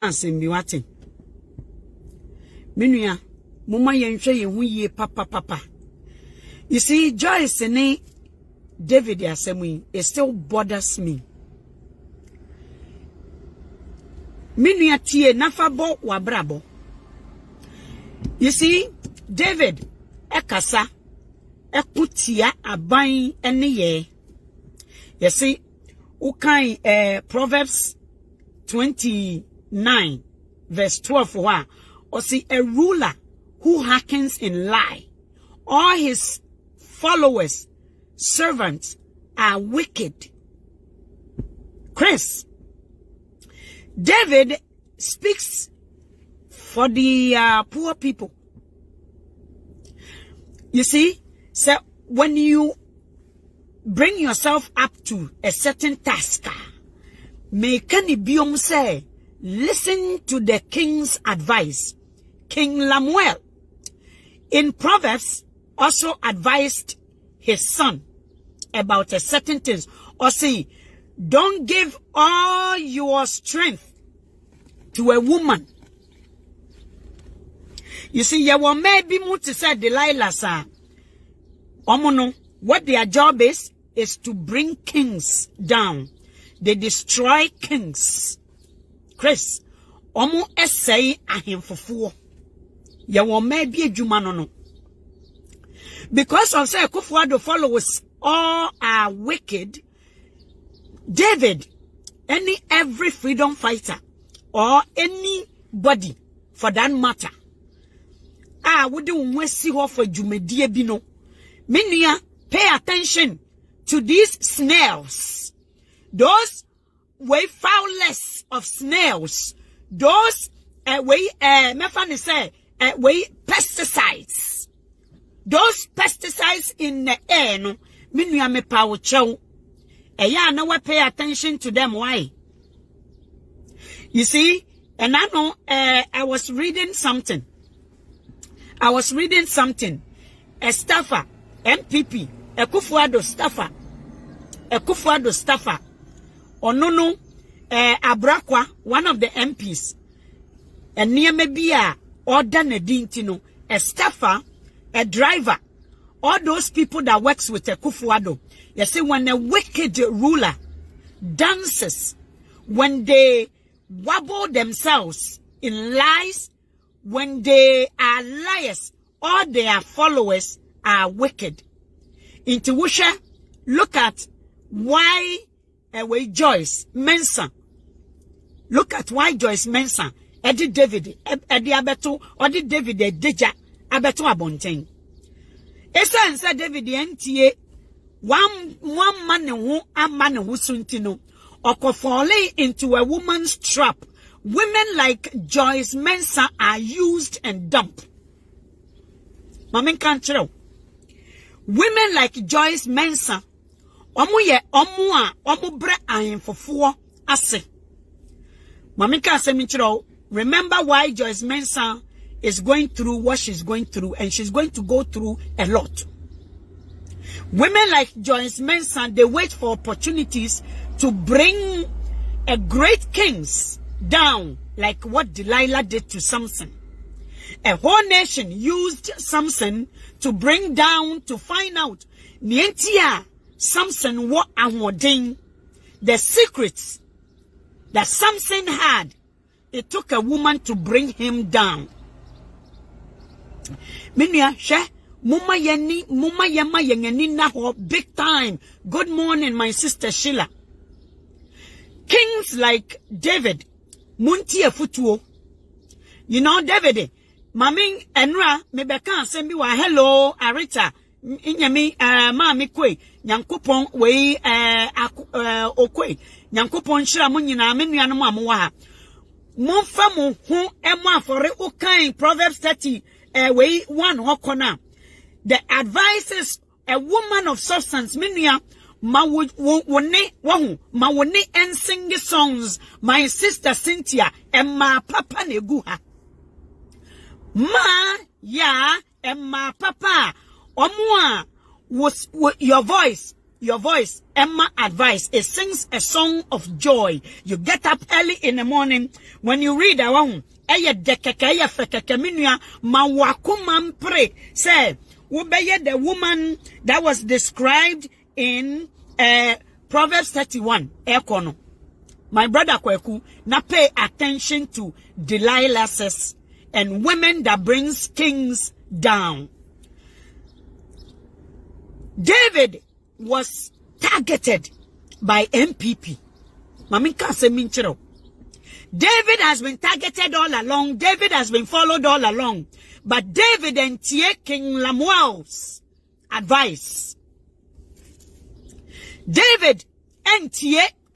Ansem bi wate. Menua, mama yenhwe ye hu ye papa. You see, Joyce ne David asemu, it still bothers me. Menua tie nafabo wabrabo. You see, David ekasa ekutia aban ene ye. You see, ukai Proverbs 29 verse 12 or see a ruler who hearkens in lie, all his followers, servants are wicked. Chris, David speaks for the poor people. You see, so when you bring yourself up to a certain task, may Biom say, listen to the king's advice. King Lemuel in Proverbs also advised his son about a certain things. Or see, don't give all your strength to a woman. You see, you will maybe muti say Delilah sa. Omono, what their job is to bring kings down. They destroy kings. Chris, omo essay ahemfofo. You will maybe a jumanono. Because of say Kufuado followers all are wicked. David, every freedom fighter or anybody for that matter, wouldn't see her for Jumedie Bino. Minia, pay attention to these snails. Those way foulest of snails. Those mefani say way pesticides. Those pesticides in the air, no, minia me power chow. No we pay attention to them. Why? You see, and I know I was reading something. A staffer, MPP, a Kufuado staffer, or no, Abrakwa, one of the MPs, and near maybe or done a dintino, a staffer, a driver, all those people that works with a Kufuado. You see, when a wicked ruler dances, when they wobble themselves in lies, when they are liars, all their followers are wicked. Into Wusha, look at why Joyce Mensah. Look at why Joyce Mensah, Eddie David, Eddie Abeto, or the David Deja, Abeto Abontain. Esa said David NTA, one man who a man who suntino, or falling into a woman's trap. Women like Joyce Mensah are used and dumped. Mamen can't tell. Women like Joyce Mensah, omu bre ayin for ase. Mamen can't say me tell. Remember why Joyce Mensah is going through what she's going through, and she's going to go through a lot. Women like Joyce Mensah, they wait for opportunities to bring a great kings down, like what Delilah did to Samson. A whole nation used Samson to bring down, to find out Nientia Samson what awarding the secrets that Samson had. It took a woman to bring him down. Minya she muma yema yengeni na ho big time. Good morning, my sister Sheila. Kings like David, Munti Futuo. You know, David, Maming Enra, Mebeka, send me hello, Arita, Inyami, Mammy Kwe, Yankupon, way, Okwe, Yankupon Shiramunina, Minianamwa. Monfamu, who Emma for Okain, Proverbs 30, way 1 Hokona. The advice is a woman of substance, Minia. Ma wone and sing songs, my sister Cynthia and my papa neguha. Ma ya and my papa omwa was your voice your voice, Emma advice. It sings a song of joy. You get up early in the morning. When you read around, pray. Say, the woman that was described in Proverbs 31. My brother Kweku, now pay attention to Delilah's and women that brings kings down. David was targeted by MPP. Maminka se minchiro. David has been targeted all along. David has been followed all along. But David and King Lemuel's advice. David and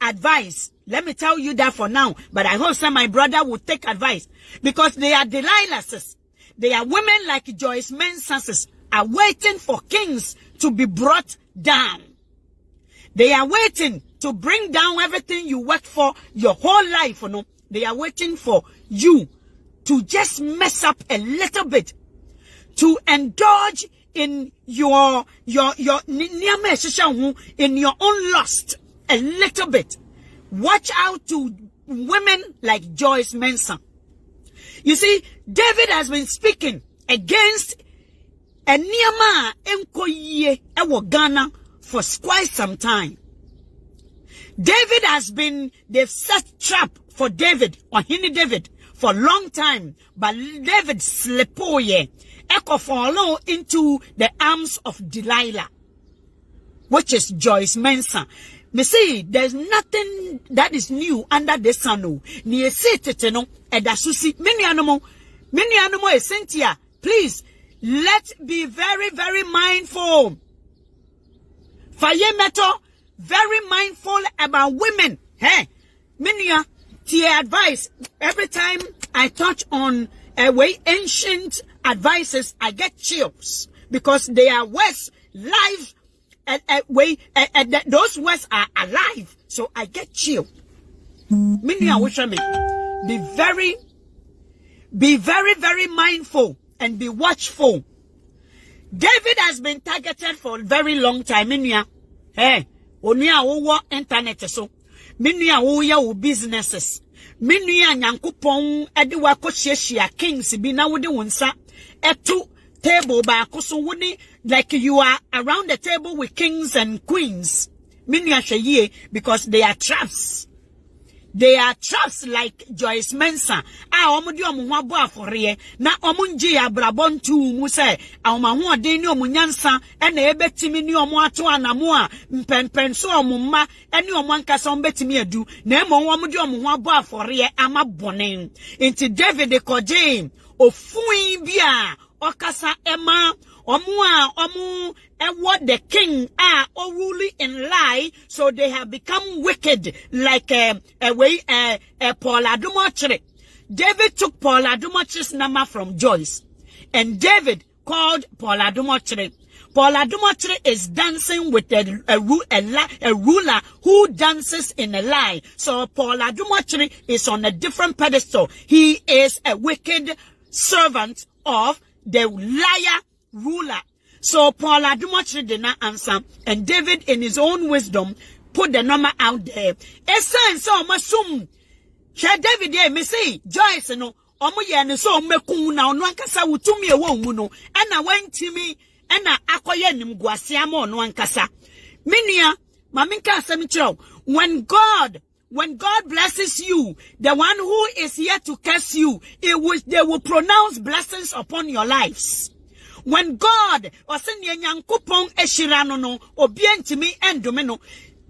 advice. Let me tell you that for now. But I hope my brother will take advice. Because they are Delilah's. They are women like Joyce Mensah are waiting for kings to be brought down. They are waiting to bring down everything you worked for your whole life. You know? They are waiting for you to just mess up a little bit. To indulge in your in your own lust a little bit. Watch out to women like Joyce Mensah. You see, David has been speaking against a Niyama Enkoye Ewo Ghana for quite some time. David has been, they've set trap for David, or Hini David, for a long time. But David slepoye, echo follow into the arms of Delilah, which is Joyce Mensah. Me see, there's nothing that is new under the sun. Ni ese teteno edasusi many animal Cynthia. Please, let's be very, very mindful. Faye Meto, very mindful about women. Hey, Minia, tia advice. Every time I touch on a way ancient advices, I get chills because they are words live. Those words are alive, so I get chill. Minia, wish me be very, very mindful and be watchful. David has been targeted for a very long time. Minia, hey, onia wo internet so. Minia wo ya wo businesses. Minia nyankopon ede wa ko hia kings bi na wo de wonsa etu table ba so woni like you are around the table with kings and queens. Minia hweye because they are traps. They are traps like Joyce Mensah. Omudi omo ho abo afore na omo nji abrabon tu mu se awoma ho odin ni omo nyansa e na ebetimi ni omo ato anamo a mpempen so omo ma ene omo ankasa omo betimi adu na emo omudi omo ho abo afore ama bonen. Inti David koje ofun bia okasa ema omu what the king are all ruling in lie, so they have become wicked like Paul Adumochre. David took Paul Adumochre's number from Joyce, and David called Paul Adumochre. Paul Adumochre is dancing with a ruler who dances in a lie. So Paul Adumochre is on a different pedestal. He is a wicked servant of the liar ruler. So Paul Adumochre did not answer, and David in his own wisdom put the number out there. Esen so masum she David dey me say Joyce no omo ye ne so mekun na ono ankasa wutumi e wo mu no e na wantimi e na akoye nimguase ama ono ankasa menua maminka asem kiro when God blesses you, the one who is here to curse you, they will pronounce blessings upon your lives. When God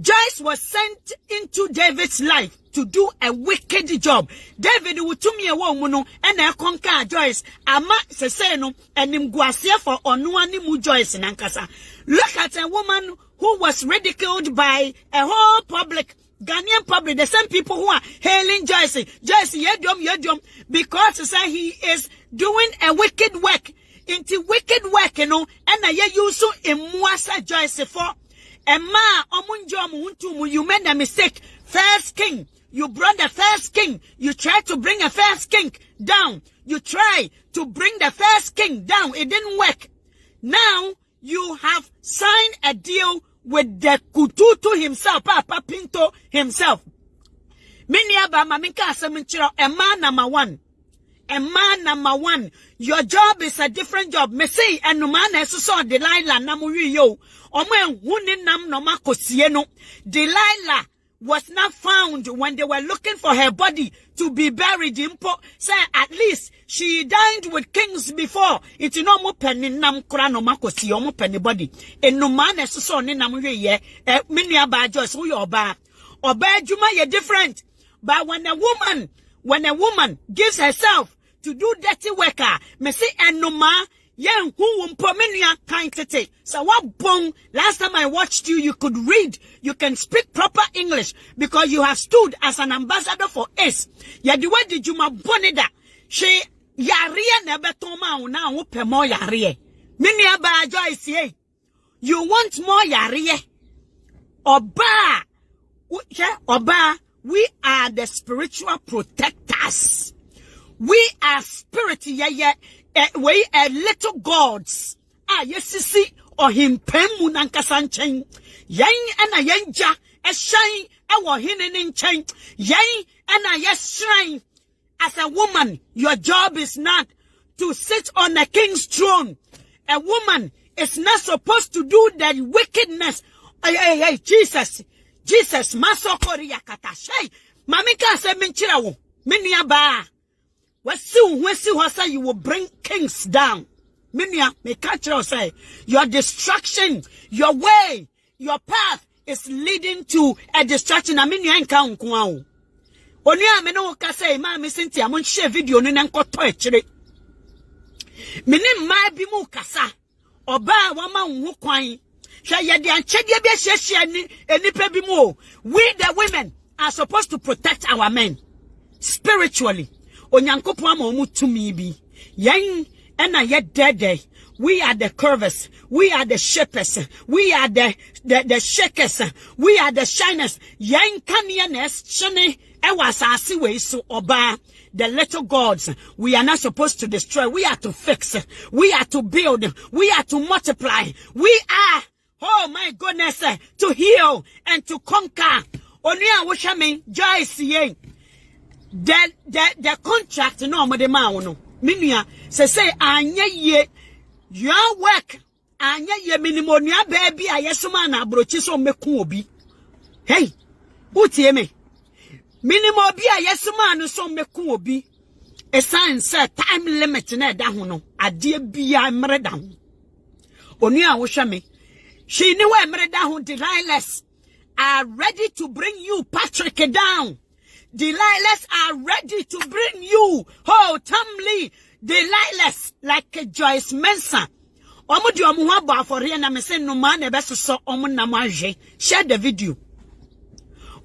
Joyce was sent into David's life to do a wicked job. David would to me a woman and I conquer Joyce. Ama seseno and him guasia for onuani mu Joyce in Ankasa. Look at a woman who was ridiculed by a whole public. Ghanaian public, the same people who are hailing Joyce, yedom, because to say he is doing a wicked work. Into wicked work, you know, and I use so in Mwasa Joyce for a ma you made a mistake. First king, you brought the first king. You tried to bring a first king down. You tried to bring the first king down. It didn't work. Now you have signed a deal with the kututu himself, Papa Pinto himself. Many about Maminka Seminchiro, a man number one. A man number one. Your job is a different job. Me say, and no man has saw Delilah Namuri yo. Omen wunin nam no mako sieno. Delilah was not found when they were looking for her body to be buried in po. Say at least she dined with kings before. It's no more penny nam kura no mako si omo penny body. And no man has saw ni namuri ye. Many about Joyce who your ba. Oba juma ye different. But when a woman gives herself to do dirty work, me say enoma yen who mpomenua kind tete. So what bong? Last time I watched you, you could read, you can speak proper English because you have stood as an ambassador for ACE. Ya the way did you ma bonida? She yaria nebetoma una upe more yarie. Mini aba Joyce ye. You want more yarie? Oba, Oba. We are the spiritual protectors. We are spirit, we are little gods. Yes, see, or him pemu nankasanchen. Yang and a yanja, a shine, our hidden in chain. Yang and a yes shrine. As a woman, your job is not to sit on a king's throne. A woman is not supposed to do that wickedness. Hey, Jesus, masokori yakata shay. Mamika se minchira wo. Minia ba. Wesi say you will bring kings down. Minia, me catch you say your destruction, your way, your path is leading to a destruction. Minia enka unkuwa wo. Oni a me no ka say ma me Cynthia mo share video no nan koto ekire. Minim ma bi mu kasa. Oba wa ma hu kwan. We the women are supposed to protect our men spiritually. We are the curvers. We are the shapers. We are the shakers. We are the shiners. The little gods, we are not supposed to destroy. We are to fix. We are to build. We are to multiply. We are, oh my goodness, to heal and to conquer. Only I wish I mean, Joyce, the contract, no, no. Minia, say, anya ye, your work, anya ye minimonia baby, I yes, man, broaches on me kubi. Hey, uti me. Minimo be a yes, man, so me kubi. A sign said time limit in a down, a dear be I murder down. Only I wish I me. She knew I murder down, Delilahs are ready to bring you, Patrick, down. Delilahs are ready to bring you, oh, Tamley, Delilahs like Joyce Mensah. Omudu omuhaba for here na me say no man e beso so omu na maje. Share the video.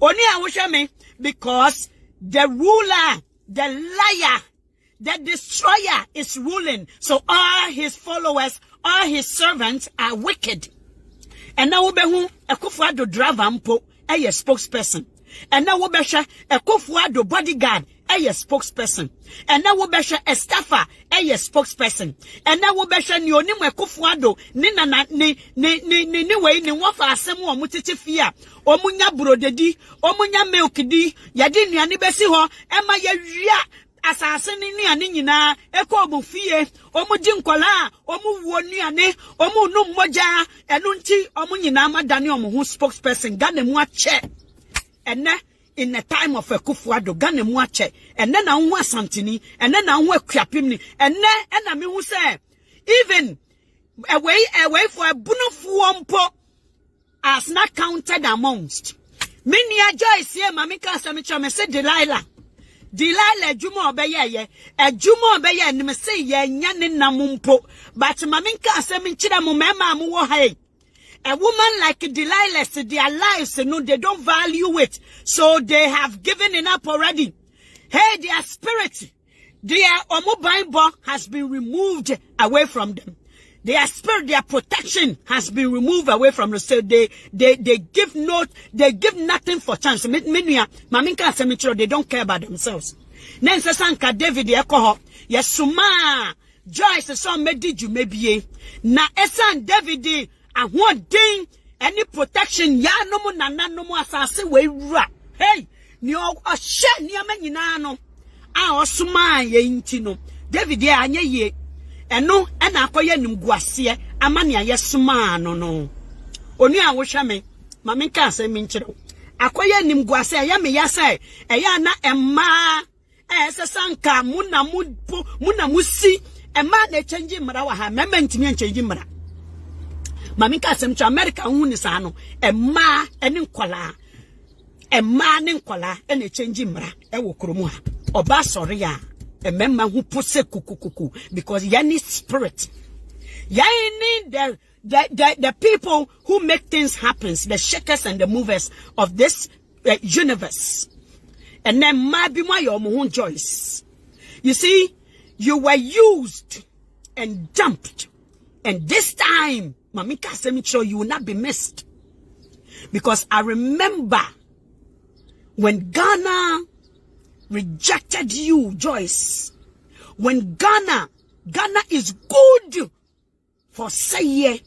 Oni awusha me because the ruler, the liar, the destroyer is ruling. So all his followers, all his servants are wicked. And now Obehu Ekufuado driver mpo a spokesperson. And now Obesha Ekufuado bodyguard a spokesperson. And now Obesha a staffer a spokesperson. And now Obesha ni onimu Ekufuado ni way ni wafa asemu wa mutiti fia. Omunya brodedi, omunya milkidi, yadi ni anibesi ho, ema ye ria. Assassin ni ani nyina eko omufie omuji nkola omuwo ni ane omu nu moja enu nti omu nyina amadane omu spokesperson Ghana mu ache ene in the time of Ekufuado Ghana mu ache ene na hu asantini ene na hu akuapim ni ene na me hu say even away for a bunufu mpo as not counted amongst many Joyce here mamika samicha me say Delilah Jumo obeye e Jumo obeye ni me say ye nya ne namumpo but maminka asemi chira mo mema mu wo hai a woman like Delilah their lives no they don't value it so they have given it up already. Hey, their spirit, their omobainbo has been removed away from them. Their spirit, their protection has been removed away from them. So they give nothing for chance. Maminka Semichiro, they don't care about themselves. Nensa Sanka David Ekoho, Yesuma, Joyce, so mediju maybe. Na Esan David, and one thing, any protection ya no mu nana no mu asase we wura hey ni o hye ni ama nyina no a osuma ye nti no David ya anye ye eno na akoye nimguase amane ayesuma no onu a wo hwe me ma me ka ase me nkyere akoye nimguase ya me ya sai eya na emma sesanka muna musi emma na change mra wa ha mema ntimi change mra ma me ka asem to America hu ni sa no emma ene nkola emma ne nkola ene change mra wo kromu ha oba sori ya emma hu pose kukukuku because yani spirit yani the people who make things happen, the shakers and the movers of this universe. And then maybe my Joyce. You see, you were used and dumped, and this time Mamika Semicho, you will not be missed. Because I remember when Ghana rejected you, Joyce. When Ghana is good for say,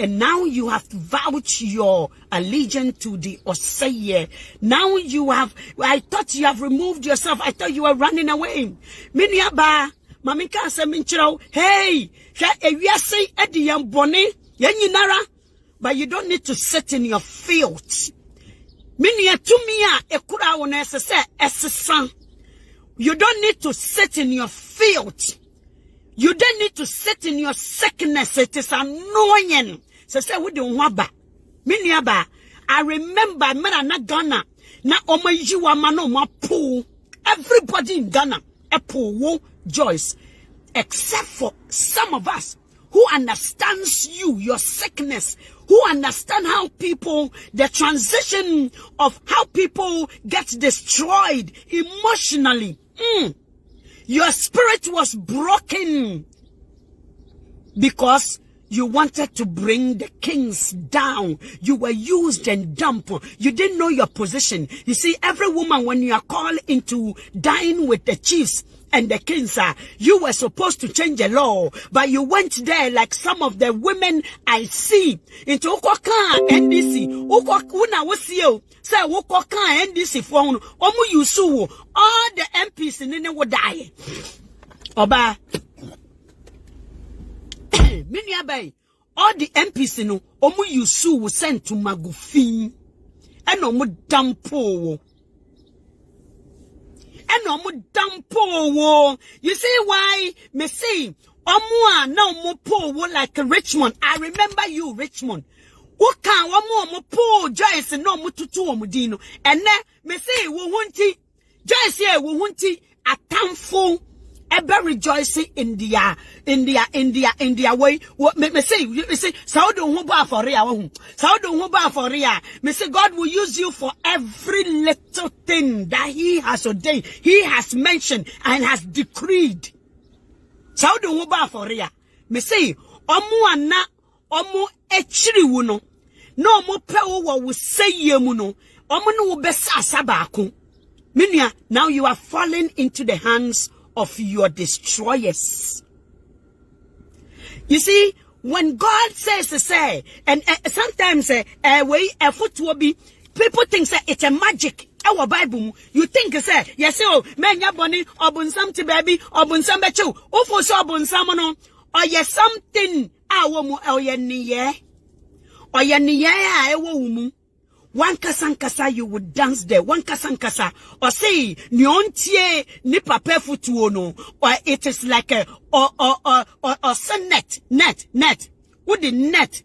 and now you have vouched your allegiance to the Oseye. Now you have, I thought you have removed yourself. I thought you were running away. Miniaba, Mamika Seminchiro, hey, say Eddie Yambone, Yeninara, but you don't need to sit in your field. Minia Tumia, Ekura on SSA, you don't need to sit in your field. You don't need to sit in your sickness. It is annoying. So say we don't want ba. Miniaba. I remember na Ghana. Na omayiwa mano ma pool. Everybody in Ghana a pool Joyce. Except for some of us who understands you, your sickness, who understand how people, the transition of how people get destroyed emotionally. Your spirit was broken because you wanted to bring the kings down. You were used and dumped. You didn't know your position. You see, every woman, when you are called into dine with the chiefs and the kings, you were supposed to change the law, but you went there like some of the women I see into Ukoka NDC. Ukokuna wasio say Ukoka NDC phone. Omu yusu all the MPs in the would die. Oba Miniabai, all the MPs no omu yusu will send to Magufi and omu dampo. You see why me say omwa na omo like Richmond. I remember you, Richmond. Woka omo po Joyce no mututu omudino. And then me say wo hunti Joyce here wo hunti atamfo ebe rejoicing in their way. What me say? You say, so don't hold back for real. So don't hold back for real. Me say God will use you for every little thing that He has ordained, He has mentioned, and has decreed. So don't hold back for real. Me say, omu echiri wuno. No mo pe wo say yemuno. Omu no besa sabako. Minya, now you are falling into the hands of your destroyers. You see, when God says to say, and sometimes foot will be, people think say it's a magic. Our Bible, you think say yes, oh, men ya bunny or bunsam to baby or bunsam bechu, or for so bunsamono, or yes something or ye one kasankasa you would dance there. One kasankasa or say nyontie ni pape futu no, or it is like a or net. What the net?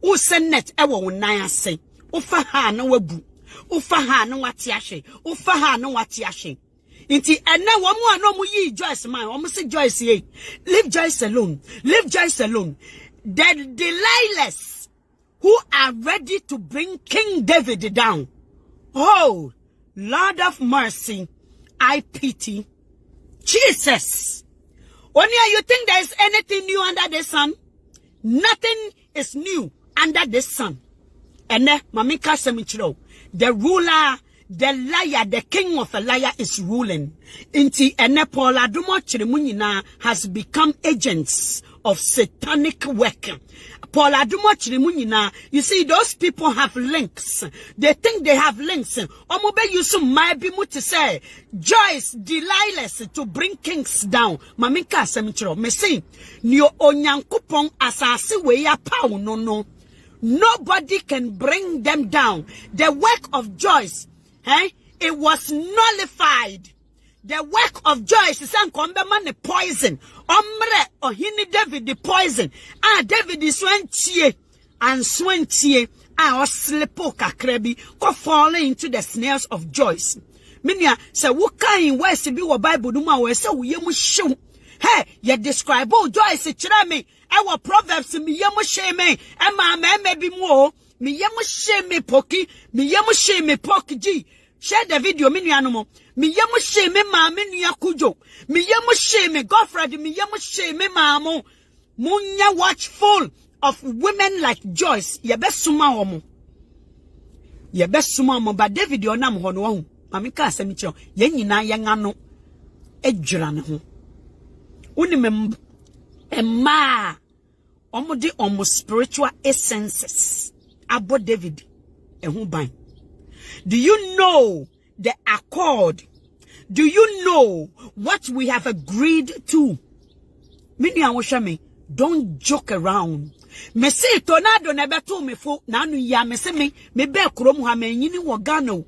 Who send net? Ewo unaya say. Ufaha no webu. Ufaha no watiashe. Ufaha no watiashe. Inti ene wamu no mu yi Joyce man. Wamu say Joyce ye. Leave Joyce alone. Leave Joyce alone. The Delilahs who are ready to bring King David down. Oh, Lord of mercy, I pity. Jesus. Only you think there is anything new under the sun? Nothing is new under the sun. And Mamika Semichiro, the ruler, the liar, the king of a liar is ruling. Inti ene Paula Dumo Chirimunina has become agents of satanic work. Paul Adumo Chirimunina. You see, those people have links. They think they have links. Omobe Yusuf might be to say, Joyce, Delilah to bring kings down. Maminka Semichro. Me say, Nyo Onyankupong asasi weya pao no. Nobody can bring them down. The work of Joyce, it was nullified. The work of Joyce is man the poison. Omre ohini David the poison. David is swentie and swentie. Oslepo kakrebi ko falling into the snares of Joyce. Minya se wuka in west bi wo Bible numa we se wo yemu hyew. Hey, you describe Joyce kyerɛ me. Our Proverbs me yemu shame. Ema me bi mu o. Me yemu shame poki. Me yemu shame poki ji. Share the video, me nuanom. Me yemu shame ma me nua kujo. Me yemu shame Godfrey, me yemu shame maamo. Munya watchful of women like Joyce. Ye best suma omo. Ye best suma omo. But David onam ho no ho. Mami ka asem kyo. Ye nyina ye ngano edwura ne ho. Unimem emma omo di omo spiritual essences. Abo David ehun ban. Do you know the accord? Do you know what we have agreed to? Mini don't joke around. Me say tornado never told me for nanu ya me say me be krom ha me nyini wo Ghana.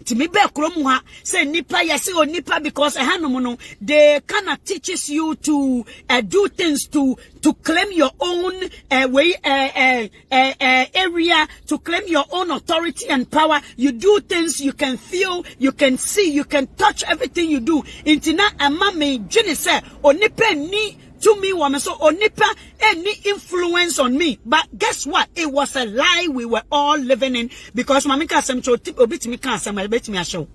Ti me be krom ha say nipa ya say nipa because hanom no they kinda teaches you to do things to claim your own area, to claim your own authority and power. You do things you can feel, you can see, you can touch everything you do. Intina ama me jini say onipa ni to me woman so onipa any influence on me. But guess what? It was a lie we were all living in because mamika asem cho tip obitimi kan asem obetimi ahyew.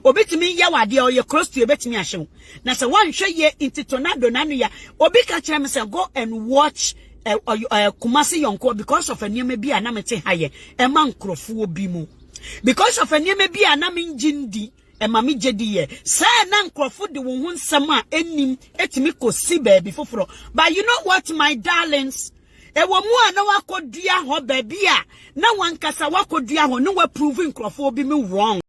Obetimi yawade o ye close to obetimi ahyew. Na se wan hwe ye into tornado nanu ya obi ka kire me say go and watch Kumasi Yonko because of a nieme bi ana mete haye e man krofo bi mu because of a nieme bi ana min jindi e mami jedi ye say na nkrofo de wo hu nsam a enim etimi kosi baby foforo. But you know what, my darlings, e wo mu ana wakodua ho baby a na wankasa wakodua ho no wa prove nkrofo bi me wrong.